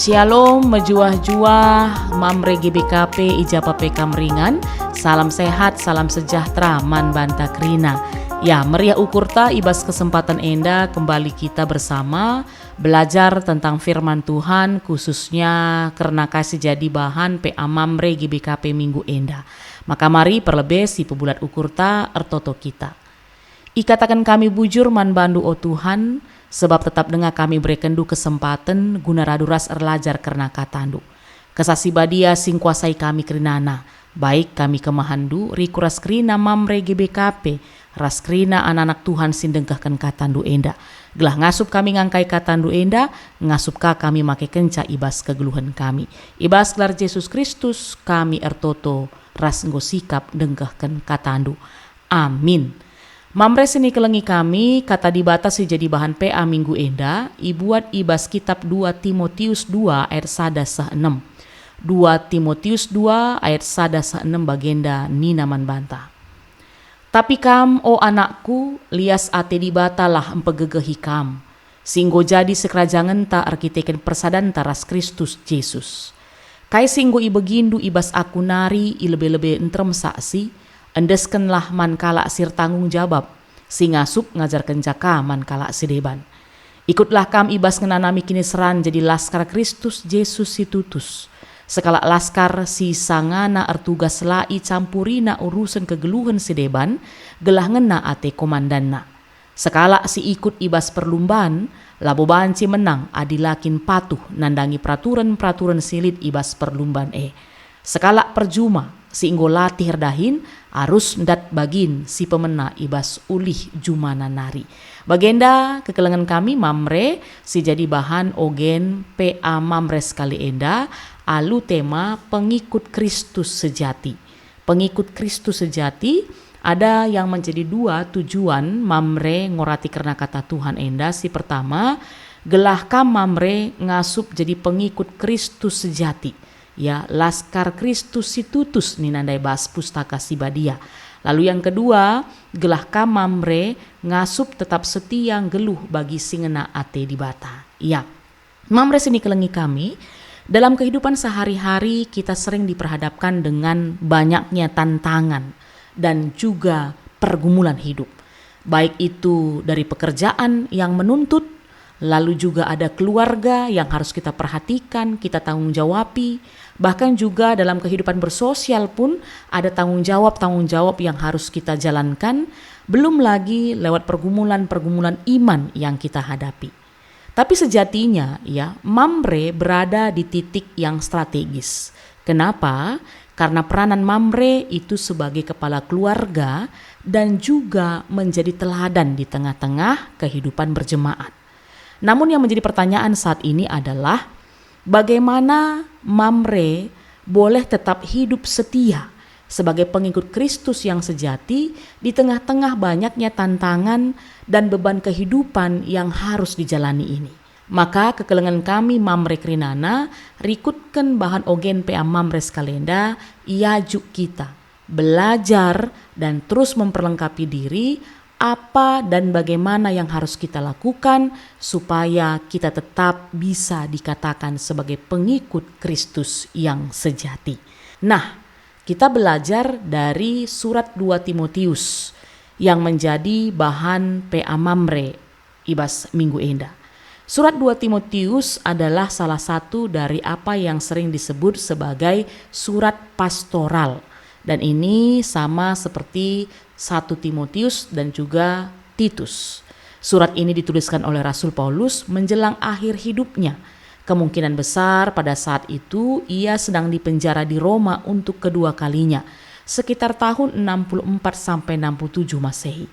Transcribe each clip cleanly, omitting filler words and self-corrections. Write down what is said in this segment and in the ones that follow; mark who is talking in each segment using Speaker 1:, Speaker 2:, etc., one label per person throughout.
Speaker 1: Shalom mejuah-juah Mamre GBKP Ijapa PK Meringan. Salam sehat, salam sejahtera Man Banta Krina. Ya, meriah ukurta ibas kesempatan enda kembali kita bersama belajar tentang firman Tuhan, khususnya karena kasih jadi bahan PA Mamre GBKP minggu enda. Maka mari perlebih si pebulat ukurta ertoto kita. Ikatakan kami bujur man bandu o Tuhan, sebab tetap dengar kami berekendu kesempatan guna raduras erlajar karena katandu. Kesasi badia sing kuasai kami kerinana, baik kami kemahandu rikuras krina Mamre GBKP, ras krina anak-anak Tuhan sindengkahkan katandu enda. Gelah ngasup kami ngangkai katandu enda, ngasupkah kami make kenca ibas kegeluhan kami. Ibas gelar Yesus Kristus kami ertoto ras nggosikap dengkahkan katandu. Amin. Mamre seni kelengi kami kata dibatasi jadi bahan PA minggu enda ibuat ibas kitab 2 Timotius 2 ayat 1-6. 2 Timotius 2 ayat 1-6 bagenda Nina man banta. Tapi kam o anakku lias ate dibatalah empegegehi kam singgo jadi sekerajangan ta arkiteken persadan taras Kristus Yesus. Kai singgo ibegindu ibas aku nari ilebe-lebe entrem saksi endeskenlah man kala sir tanggung jawab singasup ngajarkan jaka man kala sideban. Ikutlah kam ibas ngenanami kini seran jadi laskar Kristus Yesus situtus. Sekala laskar si sangana ertugas lai campurina urusan kegeluhan sideban gelah ngena ate komandanna. Sekala si ikut ibas perlumbaan labo banci menang adilakin patuh nandangi peraturan-peraturan silit ibas perlumbaan Sekala perjuma si inggo latih dahin arus ndat bagin si pemena ibas ulih jumana nari. Bagenda kekelengan kami Mamre si jadi bahan ogen PA Mamre sekali enda alu tema pengikut Kristus sejati. Pengikut Kristus sejati ada yang menjadi dua tujuan Mamre ngorati karena kata Tuhan enda. Si pertama gelah kam Mamre ngasup jadi pengikut Kristus sejati. Ya, laskar Kristus situtus ninandai bas pustaka sibadia. Lalu yang kedua, gelah kam Mamre ngasup tetap setia geluh bagi singena ate di bata. Ya, Mamre sini kelengi kami, dalam kehidupan sehari-hari kita sering diperhadapkan dengan banyaknya tantangan dan juga pergumulan hidup. Baik itu dari pekerjaan yang menuntut, lalu juga ada keluarga yang harus kita perhatikan, kita tanggung jawabi. Bahkan juga dalam kehidupan bersosial pun ada tanggung jawab yang harus kita jalankan. Belum lagi lewat pergumulan-pergumulan iman yang kita hadapi. Tapi sejatinya ya, Mamre berada di titik yang strategis. Kenapa? Karena peranan Mamre itu sebagai kepala keluarga dan juga menjadi teladan di tengah-tengah kehidupan berjemaat. Namun yang menjadi pertanyaan saat ini adalah bagaimana Mamre boleh tetap hidup setia sebagai pengikut Kristus yang sejati di tengah-tengah banyaknya tantangan dan beban kehidupan yang harus dijalani ini. Maka kekelengan kami Mamre Krinana rikutkan bahan ogen PA Mamre Skalenda iajuk kita belajar dan terus memperlengkapi diri apa dan bagaimana yang harus kita lakukan supaya kita tetap bisa dikatakan sebagai pengikut Kristus yang sejati. Nah, kita belajar dari surat 2 Timotius yang menjadi bahan PA Mamre ibas minggu enda. Surat 2 Timotius adalah salah satu dari apa yang sering disebut sebagai surat pastoral. Dan ini sama seperti 1 Timotius dan juga Titus. Surat ini dituliskan oleh Rasul Paulus menjelang akhir hidupnya. Kemungkinan besar pada saat itu ia sedang dipenjara di Roma untuk kedua kalinya, sekitar tahun 64-67 Masehi.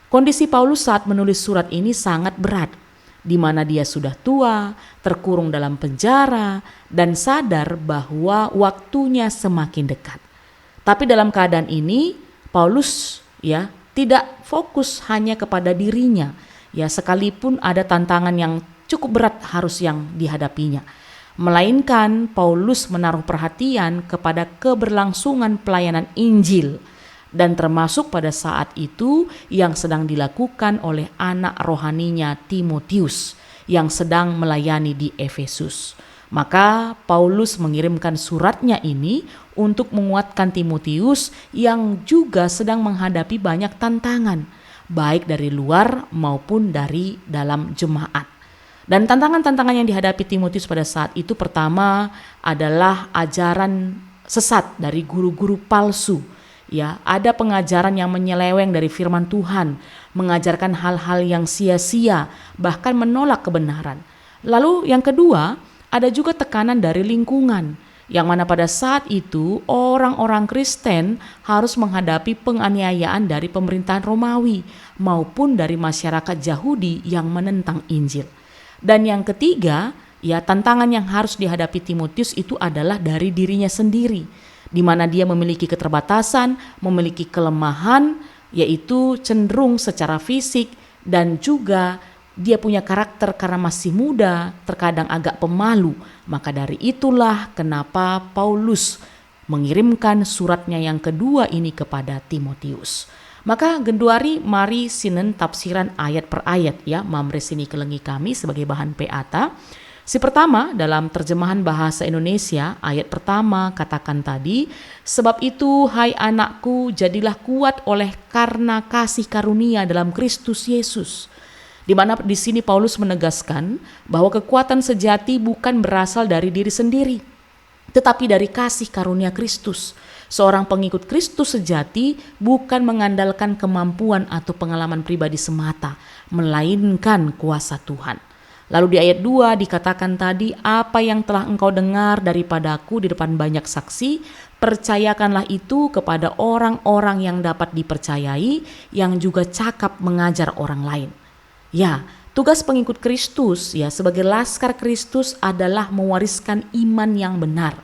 Speaker 1: Kondisi Paulus saat menulis surat ini sangat berat, di mana dia sudah tua, terkurung dalam penjara, dan sadar bahwa waktunya semakin dekat. Tapi dalam keadaan ini, Paulus tidak fokus hanya kepada dirinya. Ya, sekalipun ada tantangan yang cukup berat harus yang dihadapinya. Melainkan Paulus menaruh perhatian kepada keberlangsungan pelayanan Injil. Dan termasuk pada saat itu yang sedang dilakukan oleh anak rohaninya Timotius yang sedang melayani di Efesus. Maka Paulus mengirimkan suratnya ini untuk menguatkan Timotius yang juga sedang menghadapi banyak tantangan, baik dari luar maupun dari dalam jemaat. Dan tantangan-tantangan yang dihadapi Timotius pada saat itu pertama adalah ajaran sesat dari guru-guru palsu. Ya, ada pengajaran yang menyeleweng dari firman Tuhan, mengajarkan hal-hal yang sia-sia, bahkan menolak kebenaran. Lalu yang kedua, ada juga tekanan dari lingkungan, yang mana pada saat itu orang-orang Kristen harus menghadapi penganiayaan dari pemerintahan Romawi maupun dari masyarakat Yahudi yang menentang Injil. Dan yang ketiga, ya tantangan yang harus dihadapi Timotius itu adalah dari dirinya sendiri, di mana dia memiliki keterbatasan, memiliki kelemahan, yaitu cenderung secara fisik dan juga dia punya karakter karena masih muda, terkadang agak pemalu. Maka dari itulah kenapa Paulus mengirimkan suratnya yang kedua ini kepada Timotius. Maka genduari mari sinen tafsiran ayat per ayat ya, mamre sini kelengi kami sebagai bahan PATA. Si pertama dalam terjemahan bahasa Indonesia, ayat pertama katakan tadi, sebab itu hai anakku jadilah kuat oleh karena kasih karunia dalam Kristus Yesus. Di mana di sini Paulus menegaskan bahwa kekuatan sejati bukan berasal dari diri sendiri, tetapi dari kasih karunia Kristus. Seorang pengikut Kristus sejati bukan mengandalkan kemampuan atau pengalaman pribadi semata, melainkan kuasa Tuhan. Lalu di ayat 2 dikatakan tadi, apa yang telah engkau dengar daripadaku di depan banyak saksi, percayakanlah itu kepada orang-orang yang dapat dipercayai, yang juga cakap mengajar orang lain. Ya, tugas pengikut Kristus ya sebagai laskar Kristus adalah mewariskan iman yang benar.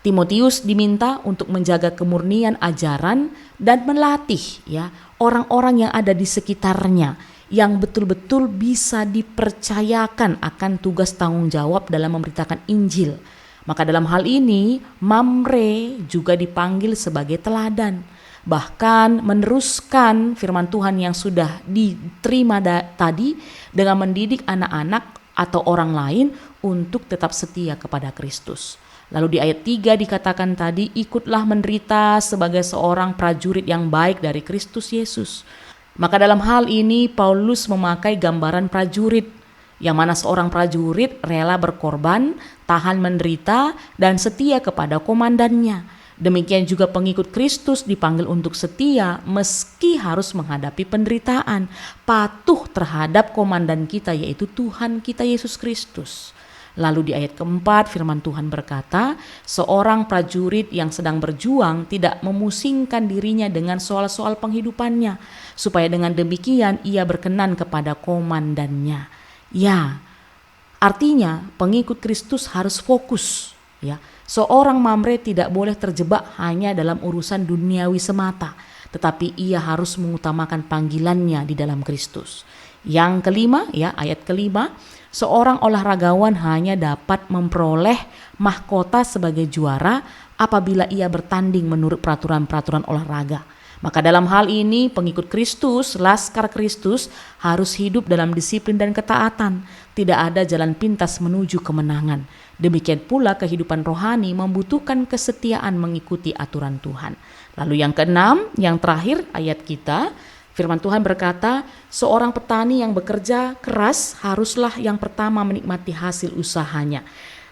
Speaker 1: Timotius diminta untuk menjaga kemurnian ajaran dan melatih ya orang-orang yang ada di sekitarnya yang betul-betul bisa dipercayakan akan tugas tanggung jawab dalam memberitakan Injil. Maka dalam hal ini Mamre juga dipanggil sebagai teladan, bahkan meneruskan firman Tuhan yang sudah diterima tadi dengan mendidik anak-anak atau orang lain untuk tetap setia kepada Kristus. Lalu di ayat 3 dikatakan tadi, ikutlah menderita sebagai seorang prajurit yang baik dari Kristus Yesus. Maka dalam hal ini Paulus memakai gambaran prajurit, yang mana seorang prajurit rela berkorban, tahan menderita, dan setia kepada komandannya. Demikian juga pengikut Kristus dipanggil untuk setia meski harus menghadapi penderitaan, patuh terhadap komandan kita yaitu Tuhan kita Yesus Kristus. Lalu di ayat keempat firman Tuhan berkata, seorang prajurit yang sedang berjuang tidak memusingkan dirinya dengan soal-soal penghidupannya, supaya dengan demikian ia berkenan kepada komandannya. Ya, artinya pengikut Kristus harus fokus ya. Seorang Mamre tidak boleh terjebak hanya dalam urusan duniawi semata, tetapi ia harus mengutamakan panggilannya di dalam Kristus. Yang kelima ya, ayat kelima, seorang olahragawan hanya dapat memperoleh mahkota sebagai juara apabila ia bertanding menurut peraturan-peraturan olahraga. Maka dalam hal ini pengikut Kristus, laskar Kristus harus hidup dalam disiplin dan ketaatan. Tidak ada jalan pintas menuju kemenangan. Demikian pula kehidupan rohani membutuhkan kesetiaan mengikuti aturan Tuhan. Lalu yang keenam, yang terakhir ayat kita, firman Tuhan berkata, seorang petani yang bekerja keras haruslah yang pertama menikmati hasil usahanya.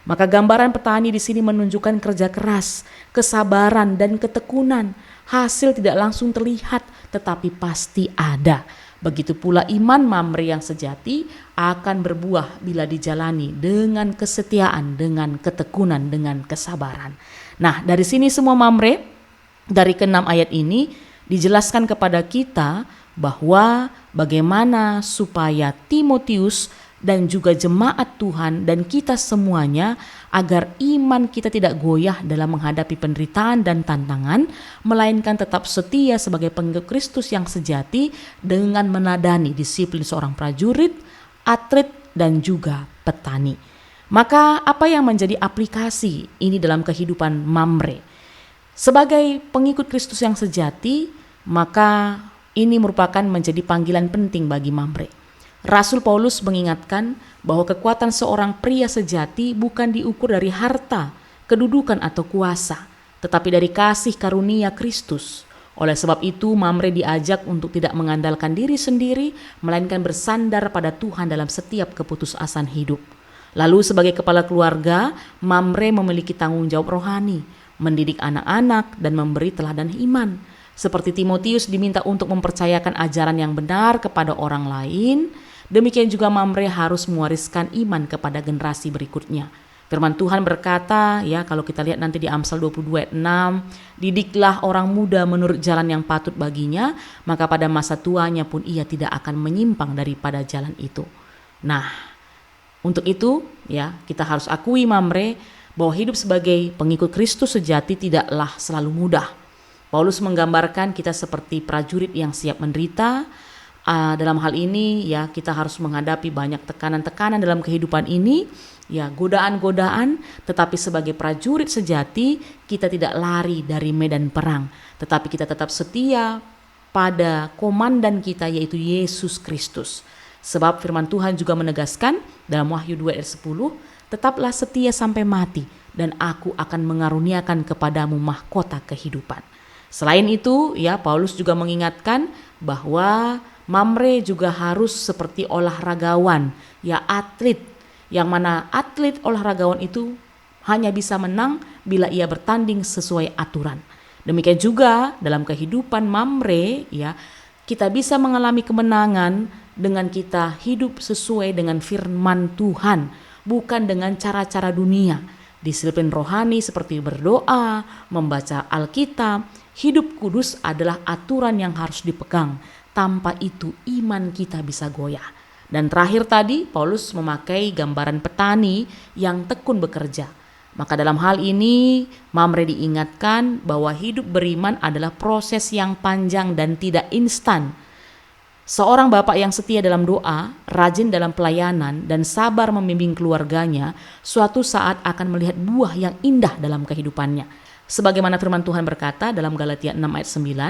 Speaker 1: Maka gambaran petani di sini menunjukkan kerja keras, kesabaran dan ketekunan. Hasil tidak langsung terlihat, tetapi pasti ada. Begitu pula iman Mamre yang sejati akan berbuah bila dijalani dengan kesetiaan, dengan ketekunan, dengan kesabaran. Nah, dari sini semua Mamre, dari ke-6 ayat ini dijelaskan kepada kita bahwa bagaimana supaya Timotius dan juga jemaat Tuhan dan kita semuanya agar iman kita tidak goyah dalam menghadapi penderitaan dan tantangan, melainkan tetap setia sebagai pengikut Kristus yang sejati dengan menadani disiplin seorang prajurit, atlet dan juga petani. Maka apa yang menjadi aplikasi ini dalam kehidupan Mamre? Sebagai pengikut Kristus yang sejati, maka ini merupakan menjadi panggilan penting bagi Mamre. Rasul Paulus mengingatkan bahwa kekuatan seorang pria sejati bukan diukur dari harta, kedudukan atau kuasa, tetapi dari kasih karunia Kristus. Oleh sebab itu, Mamre diajak untuk tidak mengandalkan diri sendiri, melainkan bersandar pada Tuhan dalam setiap keputusasaan hidup. Lalu sebagai kepala keluarga, Mamre memiliki tanggung jawab rohani, mendidik anak-anak dan memberi teladan iman. Seperti Timotius diminta untuk mempercayakan ajaran yang benar kepada orang lain, demikian juga Mamre harus mewariskan iman kepada generasi berikutnya. Firman Tuhan berkata, ya, kalau kita lihat nanti di Amsal 22 ayat 6, didiklah orang muda menurut jalan yang patut baginya, maka pada masa tuanya pun ia tidak akan menyimpang daripada jalan itu. Nah, untuk itu, ya, kita harus akui Mamre bahwa hidup sebagai pengikut Kristus sejati tidaklah selalu mudah. Paulus menggambarkan kita seperti prajurit yang siap menderita. Dalam hal ini, ya, kita harus menghadapi banyak tekanan-tekanan dalam kehidupan ini, ya, godaan-godaan, tetapi sebagai prajurit sejati kita tidak lari dari medan perang, tetapi kita tetap setia pada komandan kita, yaitu Yesus Kristus. Sebab firman Tuhan juga menegaskan dalam Wahyu 2 ayat 10, tetaplah setia sampai mati dan aku akan mengaruniakan kepadamu mahkota kehidupan. Selain itu, ya, Paulus juga mengingatkan bahwa Mamre juga harus seperti olahragawan, ya, atlet, yang mana atlet olahragawan itu hanya bisa menang bila ia bertanding sesuai aturan. Demikian juga dalam kehidupan Mamre, ya, kita bisa mengalami kemenangan dengan kita hidup sesuai dengan firman Tuhan, bukan dengan cara-cara dunia. Disiplin rohani seperti berdoa, membaca Alkitab, hidup kudus adalah aturan yang harus dipegang. Tanpa itu iman kita bisa goyah. Dan terakhir tadi Paulus memakai gambaran petani yang tekun bekerja. Maka dalam hal ini Mamre diingatkan bahwa hidup beriman adalah proses yang panjang dan tidak instan. Seorang bapak yang setia dalam doa, rajin dalam pelayanan, dan sabar membimbing keluarganya, suatu saat akan melihat buah yang indah dalam kehidupannya. Sebagaimana firman Tuhan berkata dalam Galatia 6 ayat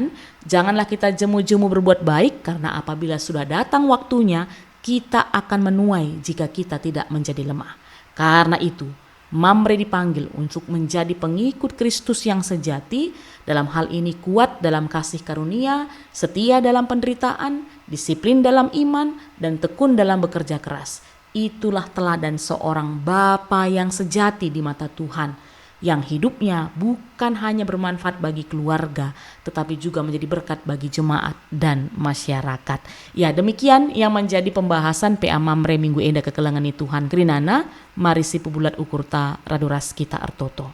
Speaker 1: 9, janganlah kita jemu-jemu berbuat baik, karena apabila sudah datang waktunya, kita akan menuai jika kita tidak menjadi lemah. Karena itu, Mamre dipanggil untuk menjadi pengikut Kristus yang sejati, dalam hal ini kuat dalam kasih karunia, setia dalam penderitaan, disiplin dalam iman, dan tekun dalam bekerja keras. Itulah teladan seorang bapa yang sejati di mata Tuhan, yang hidupnya bukan hanya bermanfaat bagi keluarga, tetapi juga menjadi berkat bagi jemaat dan masyarakat. Ya, demikian yang menjadi pembahasan PA Mamre Minggu Enda Kekelangan Tuhan Krinana, mari si pubulat ukurta raduras kita artoto.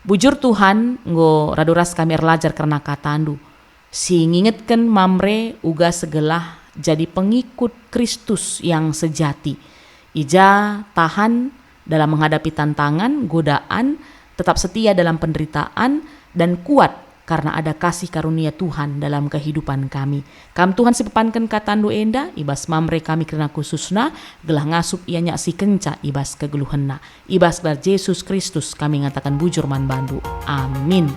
Speaker 1: Bujur Tuhan, nggo raduras kami erlajar karena katandu. Si ngingetken Mamre uga segelah jadi pengikut Kristus yang sejati. Ija tahan dalam menghadapi tantangan, godaan, tetap setia dalam penderitaan, dan kuat karena ada kasih karunia Tuhan dalam kehidupan kami. Kam Tuhan sipepankan katandu enda, ibas Mamre kami kerana khususna, gelah ngasup ianya si kenca ibas kegeluhenna. Ibas gelar Yesus Kristus kami ngatakan bujur man bandu. Amin.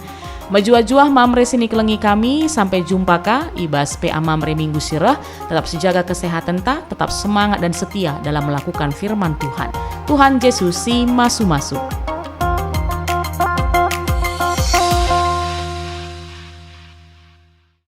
Speaker 1: Majua-jua Mamre sini kelengi kami, sampai jumpa ka ibas PA Mamre Minggu Sirah. Tetap sejaga kesehatan ta, tetap semangat dan setia dalam melakukan firman Tuhan. Tuhan Yesus si masu-masu.